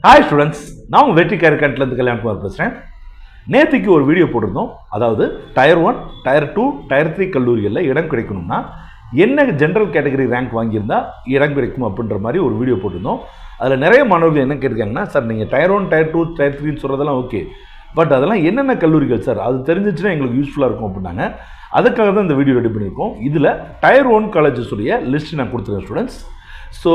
Hi students, நான் உங்கள் வெற்றி கேரக்கண்ட்லேருந்து கல்யாண்குமார் பேசுகிறேன். நேற்றுக்கு ஒரு வீடியோ போட்டிருந்தோம். அதாவது டயர் 1, டயர் 2, டயர் 3 கல்லூரிகளில் இடம் கிடைக்கணும்னா என்ன ஜென்ரல் கேட்டகரி ரேங்க் வாங்கியிருந்தால் இடம் கிடைக்கும் அப்படின்ற மாதிரி ஒரு வீடியோ போட்டிருந்தோம். அதில் நிறைய மாணவர்கள் என்ன கேட்டிருக்காங்கன்னா, சார் நீங்கள் டயர் 1, டயர் 2, டயர் 3 சொல்கிறதெல்லாம் ஓகே, பட் அதெல்லாம் என்னென்ன கல்லூரிகள் சார், அது தெரிஞ்சிச்சுன்னா எங்களுக்கு யூஸ்ஃபுல்லாக இருக்கும் அப்படின்னாங்க. அதுக்காக தான் இந்த வீடியோ ரெடி பண்ணியிருக்கோம். இதில் டயர் 1 காலேஜஸுடைய லிஸ்ட் நான் கொடுத்துருக்கேன் ஸ்டூடெண்ட்ஸ். ஸோ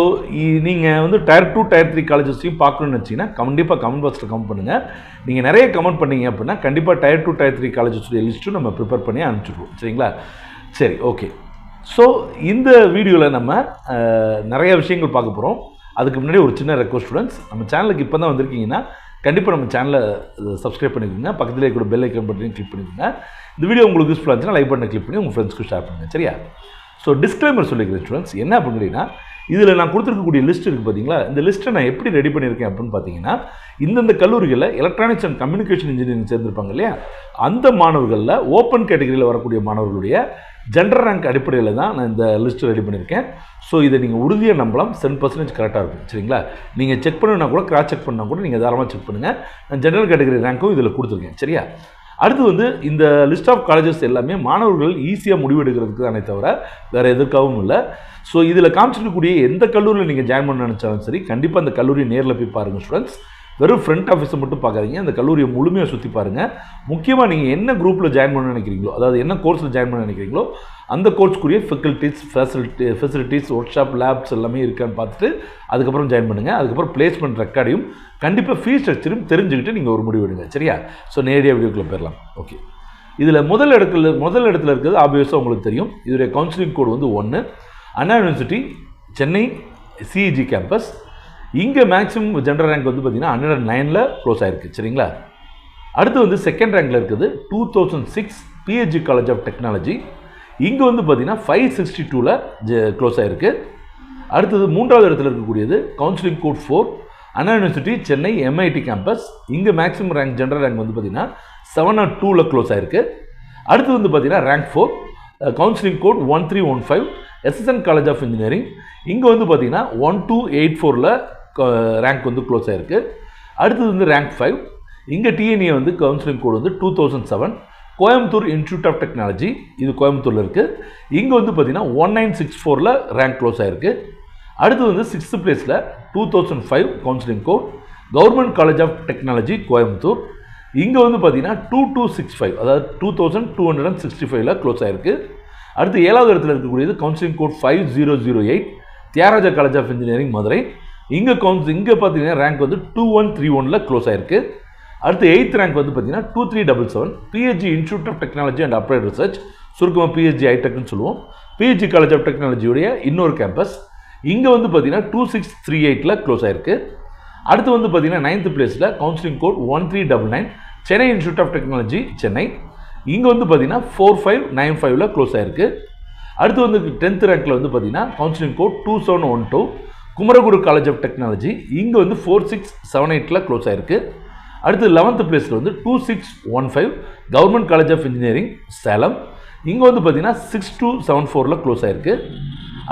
நீங்கள் வந்து டயர் 2, டயர் 3 காலேஜஸையும் பார்க்கணுன்னு வச்சிங்கன்னா கண்டிப்பாக கமெண்ட் பாக்ஸில் கமெண்ட் பண்ணுங்கள். நீங்கள் நிறைய கமெண்ட் பண்ணீங்க அப்படின்னா கண்டிப்பாக டயர் 2, டயர் 3 காலேஜஸுடைய லிஸ்ட்டும் நம்ம ப்ரிப்பேர் பண்ணி அனுப்பிச்சிடுவோம். சரிங்களா? சரி, ஓகே. ஸோ இந்த வீடியோவில் நம்ம நிறைய விஷயங்கள் பார்க்க போகிறோம். அதுக்கு முன்னாடி ஒரு சின்ன ரெக்வஸ்ட் ஸ்டூடெண்ட்ஸ், நம்ம சேனலுக்கு இப்போ தான் வந்திருக்கீங்கன்னா கண்டிப்பாக நம்ம சேனலை சப்ஸ்கிரைப் பண்ணிக்கோங்க. பக்கத்திலே கூட பெல் ஐக்கன் பட்டனையும் கிளிக் பண்ணிக்கோங்க. இந்த வீடியோ உங்களுக்கு யூஸ்ஃபுல்லாக இருந்துச்சுன்னா லைக் பட்டனை கிளிக் பண்ணி உங்கள் ஃப்ரெண்ட்ஸ்க்கு ஷேர் பண்ணுங்கள். சரியா? ஸோ டிஸ்க்ளைமர் சொல்லிக்கிறேன் ஸ்டூடெண்ட்ஸ். என்ன அப்படின்னா, இதில் நான் கொடுத்துருக்கக்கூடிய லிஸ்ட் இருக்குது பார்த்தீங்களா, இந்த லிஸ்ட்டை நான் எப்படி ரெடி பண்ணியிருக்கேன் அப்படின்னு பார்த்தீங்கன்னா, இந்தந்த கல்லூரிகளில் எலக்ட்ரானிக்ஸ் அண்ட் கம்யூனிகேஷன் இன்ஜினியரிங் சேர்ந்துருப்பாங்க இல்லையா, அந்த மாணவர்களில் ஓப்பன் கேட்டகரியில் வரக்கூடிய மாணவர்களுடைய ஜென்ரல் ரேங்க் அடிப்படையில் தான் நான் இந்த லிஸ்ட்டு ரெடி பண்ணியிருக்கேன். ஸோ இதை நீங்கள் உறுதியாக நம்பலாம், 100% கரெக்டாக இருக்கும். சரிங்களா? நீங்கள் செக் பண்ணுன்னா கூட, கிராஸ் செக் பண்ணால் கூட நீங்கள் தாராளமாக செக் பண்ணுங்கள். நான் ஜென்ரல் கேட்டகரி ரேங்க்கும் இதில் கொடுத்துருக்கேன். சரியா? அடுத்து வந்து இந்த லிஸ்ட் ஆஃப் காலேஜஸ் எல்லாமே மாணவர்கள் ஈஸியாக முடிவெடுக்கிறதுக்கு தானே தவிர வேறு எதுக்காகவும் இல்லை. ஸோ இதில் காமிச்சிருக்கக்கூடிய எந்த கல்லூரியில் நீங்கள் ஜாயின் பண்ண நினச்சாலும் சரி, கண்டிப்பாக அந்த கல்லூரியை நேரில் போய் பாருங்கள் ஸ்டூடெண்ட்ஸ். வெறும் ஃப்ரண்ட் ஆஃபீஸை மட்டும் பார்க்காதீங்க, அந்த கல்லூரியை முழுமையாக சுற்றி பாருங்கள். முக்கியமாக நீங்கள் என்ன குரூப்பில் ஜாயின் பண்ண நினைக்கிறீங்களோ, அதாவது என்ன கோர்ஸில் ஜாயின் பண்ண நினைக்கிறீங்களோ அந்த கோர்ஸ்க்குரிய ஃபெசிலிட்டிஸ், ஒர்க் ஷாப், லேப்ஸ் எல்லாமே இருக்கான்னு பார்த்துட்டு அதுக்கப்புறம் ஜாயின் பண்ணுங்கள். அதுக்கப்புறம் பிளேஸ்மெண்ட் ரெக்கார்டையும் கண்டிப்பாக ஃபீஸ் ஸ்ட்ரக்சரும் தெரிஞ்சுக்கிட்டு நீங்கள் ஒரு முடிவு எடுங்க. சரியா? ஸோ நேரடியாக வீடியோக்குள்ளே போயிடலாம். ஓகே. இதில் முதல் இடத்துல இருக்கிறது ஆப்வியஸாக உங்களுக்கு தெரியும். இதோடைய கவுன்சிலிங் கோடு வந்து 1. அண்ணா யூனிவர்சிட்டி, சென்னை சிஇஜி கேம்பஸ். இங்கே மேக்ஸிமம் ஜென்ரல் ரேங்க் வந்து பார்த்தீங்கன்னா 109ல் க்ளோஸ் ஆகிருக்கு. சரிங்களா? அடுத்து வந்து செகண்ட் ரேங்கில் இருக்குது 2006 பிஹெச்டி காலேஜ் ஆஃப் டெக்னாலஜி. இங்கே வந்து பார்த்தீங்கன்னா 562ல் க்ளோஸ் ஆகிருக்கு. அடுத்தது மூன்றாவது இடத்துல இருக்கக்கூடியது counselling code 4 Anna university Chennai MIT campus. இங்கே மேக்ஸிமம் ரேங்க் ஜென்ரல் ரேங்க் வந்து பார்த்தீங்கன்னா 702ல் க்ளோஸ் ஆகிருக்கு. அடுத்து வந்து பார்த்தீங்கன்னா rank 4 counselling code 1315 SSN college of engineering. இங்கே வந்து பார்த்தீங்கன்னா 1284ல் ரேங்க் வந்து க்ளோஸ் ஆகிருக்கு. அடுத்தது வந்து ரேங்க் 5 இங்கே டிஎன்ஏ வந்து கவுன்சிலிங் கோட் வந்து 2007 கோயம்புத்தூர் இன்ஸ்டியூட் ஆஃப் டெக்னாலஜி. இது கோயம்புத்தூரில் இருக்குது. இங்கே வந்து பார்த்தீங்கன்னா 1964ல் ரேங்க் க்ளோஸ் ஆகிருக்கு. அடுத்து வந்து 6th பிளேஸில் 2005 counselling code government college of technology Coimbatore. இங்கே வந்து பார்த்தீங்கன்னா 2265, அதாவது 2265ல் க்ளோஸ் ஆகிருக்கு. அடுத்து 7வது இடத்துல இருக்கக்கூடியது counselling code 5008 Thiagaraja college of engineering Madurai. இங்கே பார்த்தீங்கன்னா ரேங்க் வந்து 2131ல் க்ளோஸ் ஆகிருக்கு. அடுத்து 8th ரேங்க் வந்து பார்த்தீங்கன்னா 2377 PhD institute of technology and applied research, சுருக்கமாக பிஹெச்டி ஐடெக்னு சொல்லுவோம். பிஹெச்டி காலேஜ் ஆஃப் டெக்னாலஜியுடைய இன்னொரு கேம்பஸ். இங்கே வந்து பார்த்தீங்கன்னா 2638ல் க்ளோஸ் ஆகிருக்கு. அடுத்து வந்து பார்த்தீங்கன்னா 9th பிளேஸில் counselling code 1399 Chennai institute of technology Chennai. இங்கே வந்து பார்த்தீங்கன்னா 4595ல் க்ளோஸ் ஆகிருக்கு. அடுத்து வந்து 10th ரேங்க்கில் வந்து பார்த்தீங்கன்னா counselling code 2712 Kumaraguru college of technology. இங்கே வந்து 4678ல் க்ளோஸ் ஆகிருக்கு. அடுத்து 11th பிளேஸில் வந்து 2615 government college of engineering Salem. இங்கே வந்து பார்த்தீங்கன்னா 6274ல் க்ளோஸ் ஆகிருக்கு.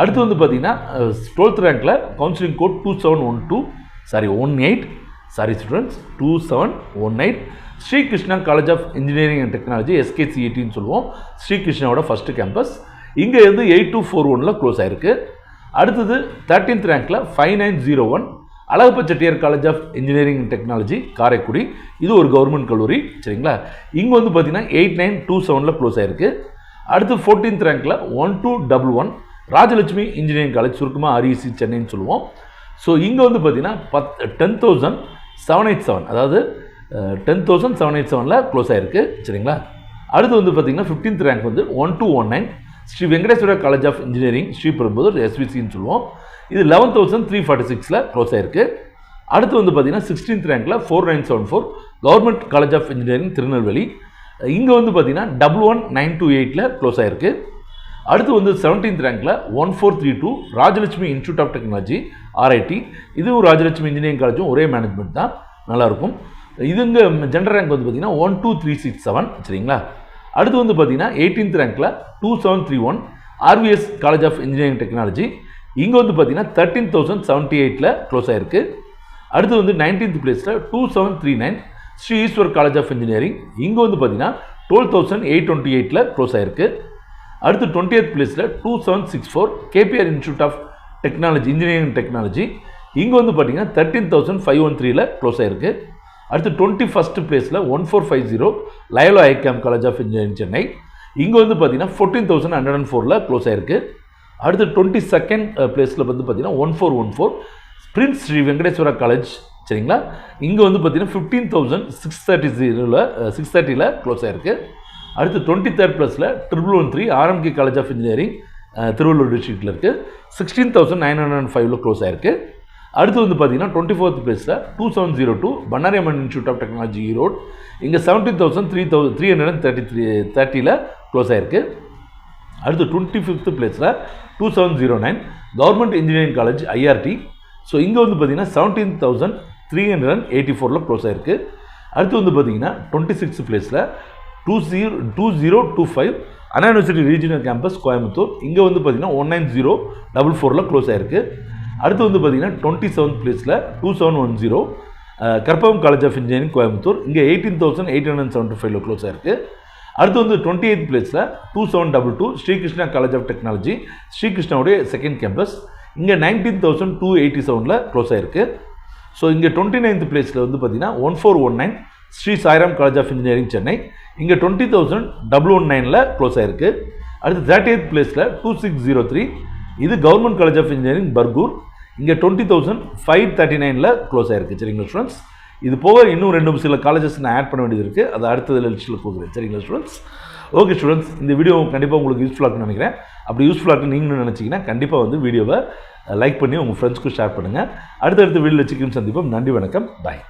அடுத்து வந்து பார்த்தீங்கன்னா 12th ரேங்க்கில் counselling code 2718 Sri Krishna college of engineering and technology SKCETன்னு சொல்லுவோம். ஸ்ரீ கிருஷ்ணாவோட ஃபஸ்ட்டு கேம்பஸ். இங்கே வந்து 8241ல் க்ளோஸ் ஆகிருக்கு. அடுத்தது 13th ரேங்க்கில் 5901 Alagappa Chettiar college of engineering and technology Karaikudi. இது ஒரு கவர்மெண்ட் கல்லூரி. சரிங்களா? இங்கே வந்து பார்த்தீங்கன்னா 8927ல் க்ளோஸ் ஆகிருக்கு. அடுத்து 14th ரேங்க்கில் 1211 ராஜலட்சுமி இன்ஜினியரிங் காலேஜ், சுருக்கமாக REC சென்னைன்னு சொல்லுவோம். ஸோ இங்கே வந்து பார்த்தீங்கன்னா 10,787, அதாவது 10,787ல் க்ளோஸ் ஆகிருக்கு. சரிங்களா? அடுத்து வந்து பார்த்தீங்கன்னா 15th ரேங்க் வந்து 1219 Sri Venkateswara college of engineering Sriperumbudur SVCன்னு சொல்லுவோம். இது 11,346ல் க்ளோஸ் ஆகிருக்கு. அடுத்து வந்து பார்த்தீங்கன்னா 16th ரேங்க்கில் 4974 government college of engineering Tirunelveli. இங்கே வந்து பார்த்தீங்கன்னா 11928ல் க்ளோஸ் ஆகிருக்கு. அடுத்து வந்து 17th ரேங்க்கில் 1432 Rajalakshmi institute of technology RIT. இதுவும் ராஜலட்சுமி இன்ஜினியரிங் காலேஜும் ஒரே மேனேஜ்மெண்ட் தான், நல்லாயிருக்கும். இதுங்க ஜென்ரல் ரேங்க் வந்து பார்த்தீங்கன்னா 12367. சரிங்களா? அடுத்து வந்து பார்த்தீங்கன்னா 18th ரேங்க்கில் 2731 RVS college of engineering technology. இங்கே வந்து பார்த்தீங்கன்னா 13,078ல் க்ளோஸ் ஆகிருக்கு. அடுத்து வந்து 19th பிளேஸில் 2739 Sri Eswar college of engineering. இங்கே வந்து பார்த்தீங்கன்னா 12,828ல் க்ளோஸ் ஆயிருக்கு. அடுத்து 20th பிளேஸில் 2764 KPR institute of technology engineering technology. இங்கே வந்து பார்த்தீங்கன்னா 13,513ல் க்ளோஸ் ஆயிருக்கு. அடுத்து 21st பிளேஸில் 1450 Loyola ICAM college of engineering Chennai. இங்கே வந்து பார்த்தீங்கன்னா 14,104ல் க்ளோஸ் ஆயிருக்கு. அடுத்து 22nd பிளேஸில் வந்து பார்த்தீங்கன்னா 1414 பிரின்ஸ் ஸ்ரீ வெங்கடேஸ்வரா காலேஜ் சரிங்களா. இங்கே வந்து பார்த்தீங்கன்னா 15,630ல் க்ளோஸ் ஆயிருக்கு. அடுத்து 23rd பிளேஸில் 1113 RMK college of engineering Tiruvallur டிஸ்ட்ரிக்டில் இருக்குது 16,905ல் க்ளோஸ் ஆயிருக்கு. அடுத்து வந்து பார்த்தீங்கன்னா 24th பிளேஸில் 2702 Bannariamman institute of technology Erode. இங்கே 17,330ல் க்ளோஸ் ஆயிருக்கு. அடுத்து 25th பிளேஸில் 2709 government engineering college IRT. So இங்கே வந்து பார்த்தீங்கன்னா 17,384ல் க்ளோஸ் ஆயிருக்கு. அடுத்து வந்து பார்த்தீங்கன்னா 26th பிளேஸில் 2025 அண்ணா யூனிவர்சிட்டி ரீஜனல் கேம்பஸ் கோயம்புத்தூர். இங்கே வந்து பார்த்தீங்கன்னா 19044ல் க்ளோஸ் ஆயிருக்கு. அடுத்து வந்து பார்த்தீங்கன்னா 27th பிளேஸில் 2710 Karpagam college of engineering Coimbatore. இங்கே 18,875ல் க்ளோஸ் ஆயிருக்கு. அடுத்து வந்து 28th பிளேஸில் 2722 ஸ்ரீகிருஷ்ணா காலேஜ் ஆஃப் டெக்னாலஜி ஸ்ரீகிருஷ்ணாவுடைய செகண்ட் கேம்பஸ். இங்கே 19,287ல் க்ளோஸ் ஆயிருக்கு. ஸோ இங்கே 29th பிளேஸில் வந்து பார்த்தீங்கன்னா 1419 Sri Sairam college of engineering Chennai. இங்கே 20,119ல் க்ளோஸ் ஆயிருக்கு. அடுத்து 30th பிளேஸில் 2603 இது government college of engineering Bargur. இங்கே 20,539ல் க்ளோஸ் ஆயிருக்கு சரிங்களா ஸ்டூடெண்ட்ஸ். இது போக இன்னும் 2 சில காலேஜஸ் நான் ஆட் பண்ண வேண்டியது இருக்குது. அதை அடுத்த லிஸ்ட்டில் கொடுக்குறேன் சரிங்களா ஸ்டூடெண்ட்ஸ். ஓகே ஸ்டூடெண்ட்ஸ், இந்த வீடியோ கண்டிப்பாக உங்களுக்கு யூஸ்ஃபுல்லாக இருக்குன்னு நினைக்கிறேன். அப்படி யூஸ்ஃபுல்லாக இருக்குன்னு நீங்களும் நினச்சிங்கன்னா கண்டிப்பாக வந்து வீடியோவை லைக் பண்ணி உங்கள் ஃப்ரெண்ட்ஸ்க்கும் ஷேர் பண்ணுங்கள். அடுத்தடுத்த வீடியோவில் சந்திப்போம். நன்றி, வணக்கம், பாய்.